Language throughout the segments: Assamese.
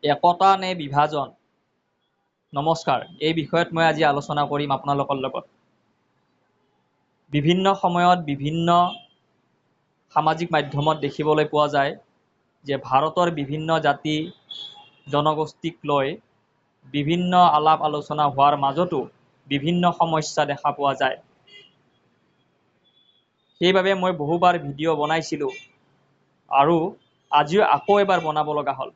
একতা নে বিভাজন? নমস্কাৰ, এই বিষয়ত মই আজি আলোচনা কৰিম আপোনালোকৰ লগত। বিভিন্ন সময়ত বিভিন্ন সামাজিক মাধ্যমত দেখিবলৈ পোৱা যায় যে ভাৰতৰ বিভিন্ন জাতি জনগোষ্ঠীক লৈ বিভিন্ন আলাপ আলোচনা হোৱাৰ মাজতো বিভিন্ন সমস্যা দেখা পোৱা যায়। সেইবাবে মই বহুবাৰ ভিডিঅ' বনাইছিলোঁ আৰু আজিও আকৌ এবাৰ বনাব লগা হ'ল।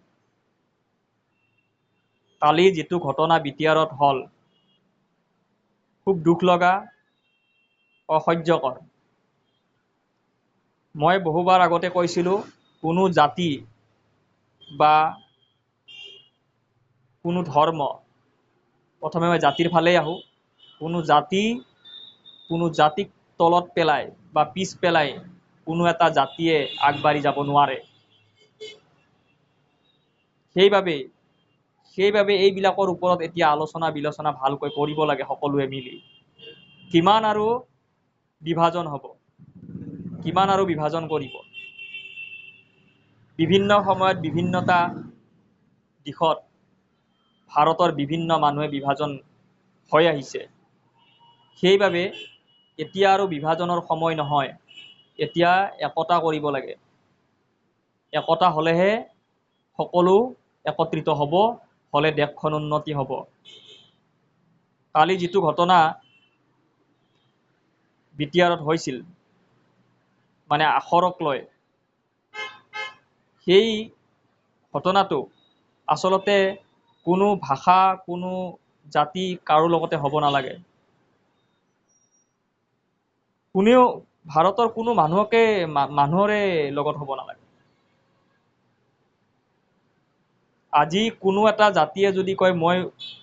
কালি যিটো ঘটনা বিটিআৰত হ'ল, খুব দুখ লগা, অসহ্যকৰ। মই বহুবাৰ আগতে কৈছিলোঁ, কোনো জাতি বা কোনো ধৰ্ম, প্ৰথমে মই জাতিৰ ফালেই আহোঁ, কোনো জাতিক তলত পেলাই বা পিছ পেলাই কোনো এটা জাতিয়ে আগবাঢ়ি যাব নোৱাৰে। সেইবাবে এইবিলাকৰ ওপৰত এতিয়া আলোচনা বিলোচনা ভালকৈ কৰিব লাগে সকলোৱে মিলি। কিমান আৰু বিভাজন হ'ব, কিমান আৰু বিভাজন কৰিব। বিভিন্ন সময়ত বিভিন্নতা দিশত ভাৰতৰ বিভিন্ন মানুহে বিভাজন হৈ আহিছে। সেইবাবে এতিয়া আৰু বিভাজনৰ সময় নহয়, এতিয়া একতা কৰিব লাগে। একতা হ'লেহে সকলো একত্ৰিত হ'ব, হ'লে দেশখন উন্নতি হ'ব। কালি যিটো ঘটনা বিটিআৰত হৈছিল, মানে আখৰক লৈ, সেই ঘটনাটো আচলতে কোনো ভাষা, কোনো জাতি কাৰো লগতে হ'ব নালাগে। ভাৰতৰ কোনো মানুহৰে লগত হ'ব নালাগে। আজি কোনো এটা জাতিয়ে যদি কয় মই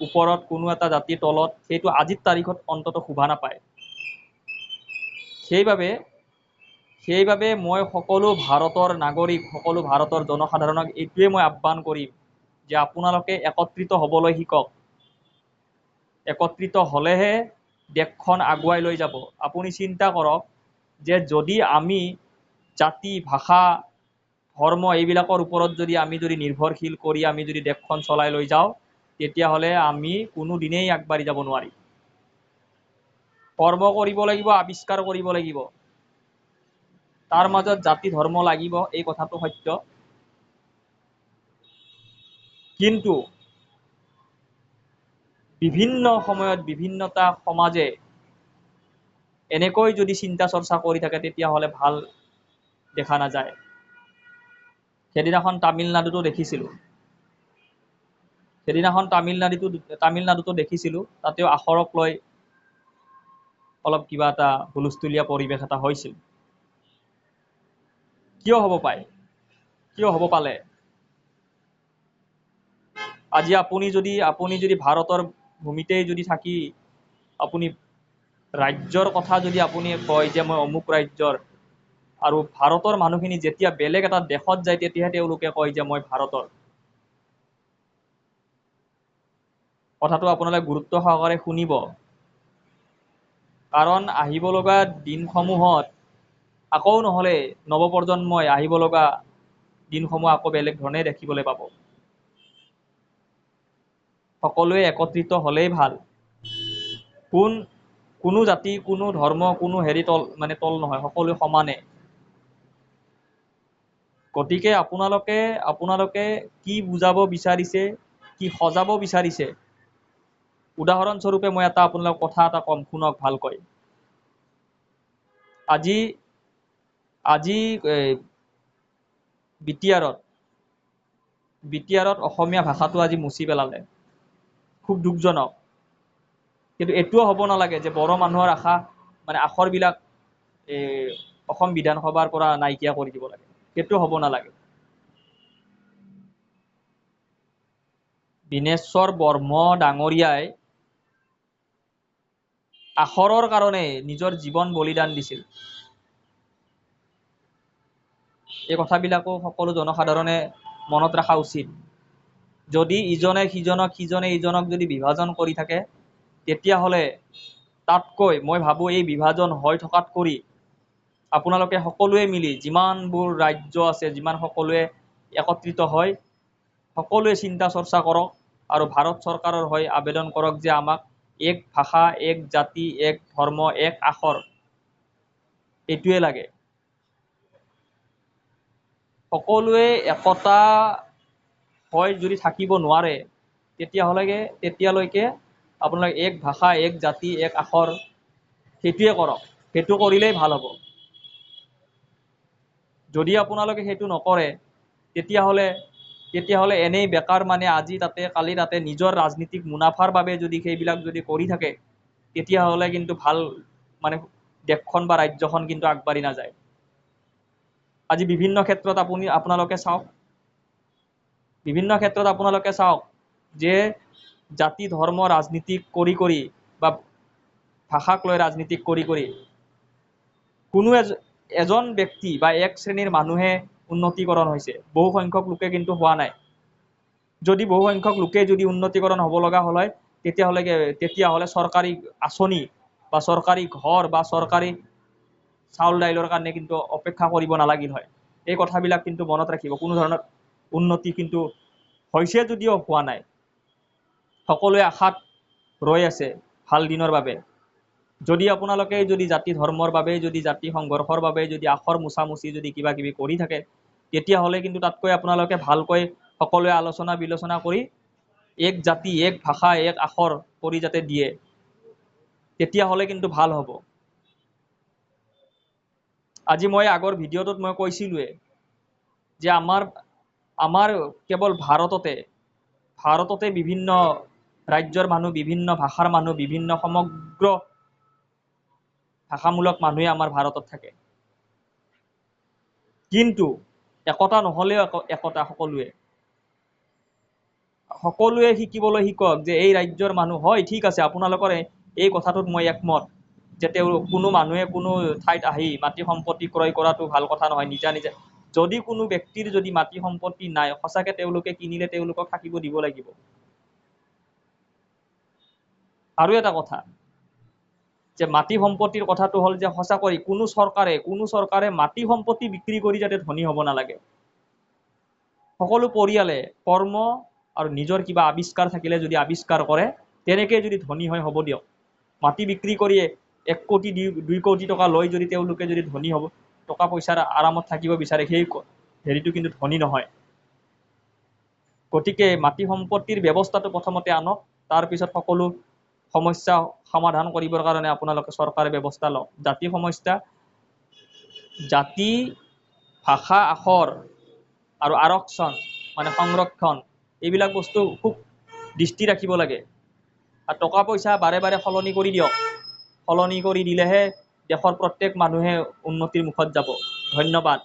ওপৰত, কোনো এটা জাতিৰ তলত, সেইটো আজিৰ তাৰিখত অন্ততঃ শোভা নাপায়। সেইবাবে মই সকলো ভাৰতৰ নাগৰিক, সকলো ভাৰতৰ জনসাধাৰণক এইটোৱে মই আহ্বান কৰিম যে আপোনালোকে একত্ৰিত হ'বলৈ শিকক। একত্ৰিত হ'লেহে দেশখন আগুৱাই লৈ যাব। আপুনি চিন্তা কৰক যে যদি আমি জাতি, ভাষা, ধৰ্ম এইবিলাকৰ ওপৰত যদি আমি নিৰ্ভৰশীল কৰি আমি যদি দেশখন চলাই লৈ যাওঁ, তেতিয়াহ'লে আমি কোনো দিনেই আগবাঢ়ি যাব নোৱাৰিম। কৰ্ম কৰিব লাগিব, আৱিষ্কাৰ কৰিব লাগিব। তাৰ মাজত জাতি ধৰ্ম লাগিব, এই কথাটো সত্য। কিন্তু বিভিন্ন সময়ত বিভিন্নতা সমাজে এনেকৈ যদি চিন্তা চৰ্চা কৰি থাকে, তেতিয়াহ'লে ভাল দেখা নাযায়। সেইদিনাখন তামিলনাডুতো দেখিছিলোঁ, তাতেও আখৰক লৈ অলপ কিবা এটা হুলস্থুলীয়া পৰিৱেশ এটা হৈছিল। কিয় হ'ব পালে? আজি আপুনি যদি ভাৰতৰ ভূমিতেই যদি থাকি আপুনি ৰাজ্যৰ কথা যদি আপুনি কয় যে মই অমুক ৰাজ্যৰ, আৰু ভাৰতৰ মানুহখিনি যেতিয়া বেলেগ এটা দেশত যায়, তেতিয়াহে তেওঁলোকে কয় যে মই ভাৰতৰ। কথাটো আপোনালোকে গুৰুত্ব সহকাৰে শুনিব। কাৰণ আহিব লগা দিনসমূহত আকৌ নহ'লে নৱপ্ৰজন্মই আহিব লগা দিনসমূহ আকৌ বেলেগ ধৰণে দেখিবলৈ পাব। সকলোৱে একত্ৰিত হ'লেই ভাল। কোনো জাতি, কোনো ধৰ্ম, কোনো তল নহয়, সকলোৱে সমানে। গতিকে আপোনালোকে কি বুজাব বিচাৰিছে, কি সজাব বিচাৰিছে, উদাহৰণস্বৰূপে মই আপোনালোকক কথা এটা কম, শুনক ভালকৈ। আজি বিটিআৰত অসমীয়া ভাষাটো আজি মুছি পেলালে, খুব দুখজনক। কিন্তু এইটোও হ'ব নালাগে যে বড়ো মানুহৰ আখৰবিলাক অসম বিধানসভাৰ পৰা নাইকিয়া কৰি দিব লাগে, সেইটো হ'ব নালাগে। বিনেশ্বৰ বৰ্ম ডাঙৰীয়াই আখৰৰ কাৰণে নিজৰ জীৱন বলিদান দিছিল। এই কথাবিলাকো সকলো জনসাধাৰণে মনত ৰখা উচিত। যদি ইজনে সিজনক যদি বিভাজন কৰি থাকে, তেতিয়াহ'লে তাতকৈ মই ভাবোঁ এই বিভাজন হৈ থকাত কৰি আপোনালোকে সকলোৱে মিলি, যিমানবোৰ ৰাজ্য আছে, সকলোৱে একত্ৰিত হয়, সকলোৱে চিন্তা চৰ্চা কৰক আৰু ভাৰত চৰকাৰৰ হৈ আবেদন কৰক যে আমাক এক ভাষা, এক জাতি, এক ধৰ্ম, এক আখৰ এইটোৱে লাগে। সকলোৱে একতা হৈ যদি থাকিব নোৱাৰে তেতিয়ালৈকে আপোনালোকে এক ভাষা, এক জাতি, এক আখৰ সেইটোৱে কৰক। সেইটো কৰিলেই ভাল হ'ব। যদি আপোনালোকে সেইটো নকৰে তেতিয়াহ'লে এনেই বেকাৰ মানে আজি তাতে কালি তাতে নিজৰ ৰাজনীতিক মুনাফাৰ বাবে যদি সেইবিলাক যদি কৰি থাকে তেতিয়াহ'লে কিন্তু ভাল মানে দেশখন বা ৰাজ্যখন কিন্তু আগবাঢ়ি নাযায়। আজি বিভিন্ন ক্ষেত্ৰত আপোনালোকে চাওক যে জাতি ধৰ্ম ৰাজনীতিক কৰি বা ভাষাক লৈ ৰাজনীতিক কৰি কোনো এজন ব্যক্তি বা এক শ্ৰেণীৰ মানুহে উন্নতিকৰণ হৈছে, বহু সংখ্যক লোকে কিন্তু হোৱা নাই। যদি বহু সংখ্যক লোকে যদি উন্নতিকৰণ হ'ব লগা হ'ল হয় তেতিয়াহ'লে চৰকাৰী আঁচনি বা চৰকাৰী ঘৰ বা চৰকাৰী চাউল দাইলৰ কাৰণে কিন্তু অপেক্ষা কৰিব নালাগিল হয়। এই কথাবিলাক কিন্তু মনত ৰাখিব। কোনো ধৰণৰ উন্নতি কিন্তু হৈছে যদিও হোৱা নাই। সকলোৱে আশাত ৰৈ আছে ভাল দিনৰ বাবে। যদি আপোনালোকে যদি জাতি ধৰ্মৰ বাবে যদি জাতি সংঘৰ্ষৰ বাবে যদি আখৰ মোচামুচি যদি কিবা কিবি কৰি থাকে তেতিয়াহ'লে কিন্তু তাতকৈ আপোনালোকে ভালকৈ সকলোৱে আলোচনা বিলোচনা কৰি এক জাতি, এক ভাষা, এক আখৰ কৰি যাতে দিয়ে তেতিয়াহ'লে কিন্তু ভাল হ'ব। আজি মই আগৰ ভিডিঅ'টোত মই কৈছিলোৱে যে আমাৰ কেৱল ভাৰততে বিভিন্ন ৰাজ্যৰ মানুহ, বিভিন্ন ভাষাৰ মানুহ, বিভিন্ন সমগ্ৰ ভাষামূলক মানুহে আমাৰ ভাৰতত থাকে। কিন্তু একতা নহ'লেও একতা সকলোৱে শিকিবলৈ শিকক যে এই ৰাজ্যৰ মানুহ হয় ঠিক আছে, আপোনালোকৰ এই কথাটোত মই একমত যে কোনো মানুহে কোনো ঠাইত আহি মাটি সম্পত্তি ক্ৰয় কৰাটো ভাল কথা নহয়। নিজা যদি কোনো ব্যক্তিৰ যদি মাটি সম্পত্তি নাই সঁচাকে তেওঁলোকে কিনিলে তেওঁলোকক থাকিব দিব লাগিব। আৰু এটা কথা যে মাটি সম্পত্তিৰ কথাটো হ'ল যে সঁচাকৈ কোনো চৰকাৰে মাটি সম্পত্তি বিক্ৰী কৰি যাতে ধনী হ'ব নালাগে। সকলো পৰিয়ালে কৰ্ম আৰু নিজৰ কিবা আৱিষ্কাৰ থাকিলে যদি আৱিষ্কাৰ কৰে তেনেকৈ যদি ধনী হয় হ'ব দিয়ক। মাটি বিক্ৰী কৰিয়ে 1 কোটি 2 কোটি টকা লৈ যদি তেওঁলোকে যদি ধনী হ'ব, টকা পইচাৰ আৰামত থাকিব বিচাৰে, সেই হেৰিটো কিন্তু ধনী নহয়। গতিকে মাটি সম্পত্তিৰ ব্যৱস্থাটো প্ৰথমতে আনক, তাৰপিছত সকলো সমস্যা সমাধান কৰিবৰ কাৰণে আপোনালোকে চৰকাৰে ব্যৱস্থা লওক। জাতি, ভাষা, আখৰ আৰু আৰক্ষণ মানে সংৰক্ষণ এইবিলাক বস্তু খুব দৃষ্টি ৰাখিব লাগে। আৰু টকা পইচা বাৰে বাৰে সলনি কৰি দিয়ক। সলনি কৰি দিলেহে দেশৰ প্ৰত্যেক মানুহে উন্নতিৰ মুখত যাব। ধন্যবাদ।